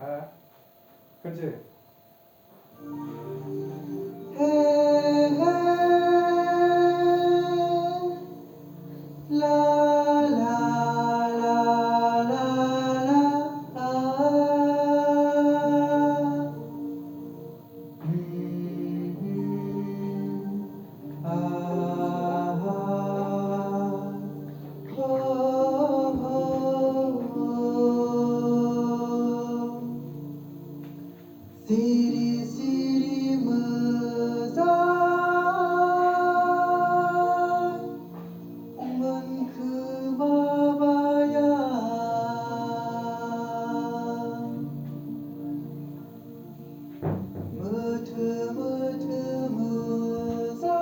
그치? Siri siri mızan mınkımabayan mıtı mıtı mızan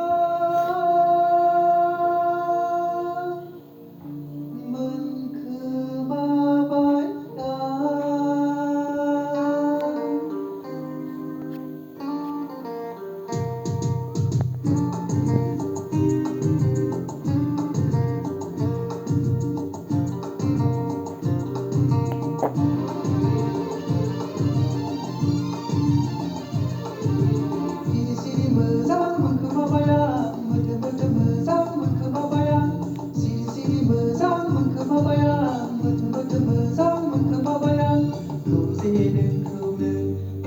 Siri siri mızan mınkımabayan mıtı mıtı mızan mınkımabayan Siri siri mızan mınkımabayan mıtı mıtı mızan mınkımabayan Rozenin kıvlı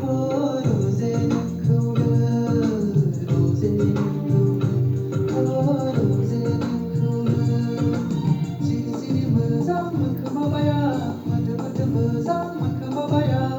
rozenin kıvlı rozenin kıvlı rozenin kıvlı Siri siri mızan mınkımabayan mıtı mıtı mızan mınkımabayan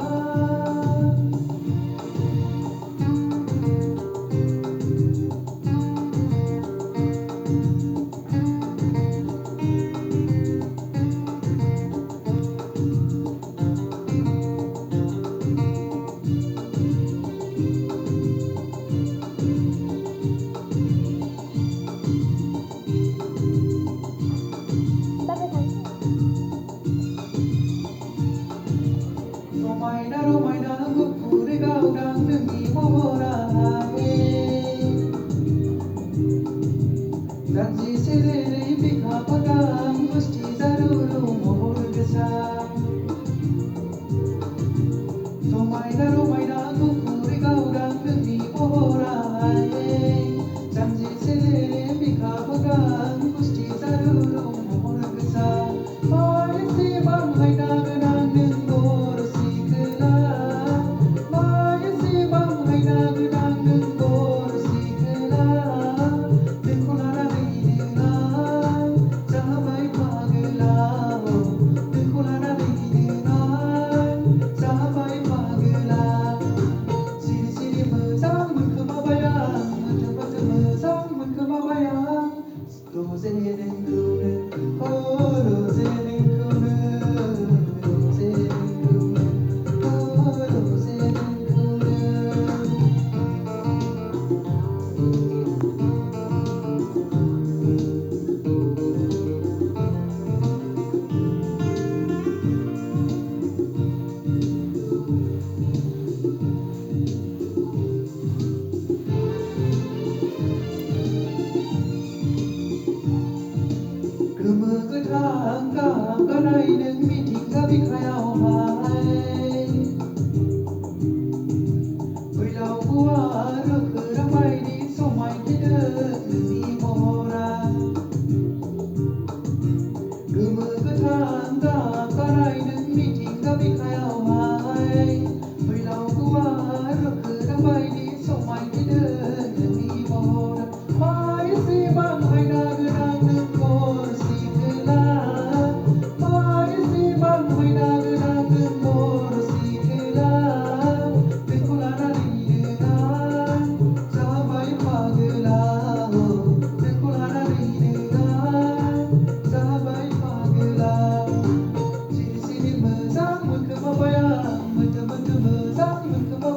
Romaina gupure gaudang dengi morahe Janji selere bika pagang gusti zaruru mohor gesang Romaina gupure gaudang dengi morahe Janji selere bika pagang gusti zaruru mohor gesang Maisi bang hai naganang nengor sikela Maisi bang hai naganang nengor sikela Dekholara deidenai jabai pagla ho Dekholara deidenai jabai pagla Siri siri mızang mınkımabayan mıtı mıtı mızang mınkımabayan Rozenin kıvlı rozenin kıvlı rozenin kıvlı rozenin kıvlı Gomo goथां गाब गानाय नों मिथिंगा बिखायाव हाय फैलाव गुवार खौरां बायदि समायफ्लेदों नोंनि महरा गोमो गोथां गाब गानाय नों मिथिंगा बिखायाव हाय फैलाव गुवार खौरां बायदि समायफ्लेदों नोंनि महरा माइसि बांहायना गोनां नोंखर सिखोला माइसि बांहायना गोनां नोंखर सिखोला बेखौ लानानै नोंहा जाबाय पागला हो बेखौ लानानै नोंहा जाबाय पागला Siri siri mızang mınkımabayan mıtı mıtı mızang mınkımabayan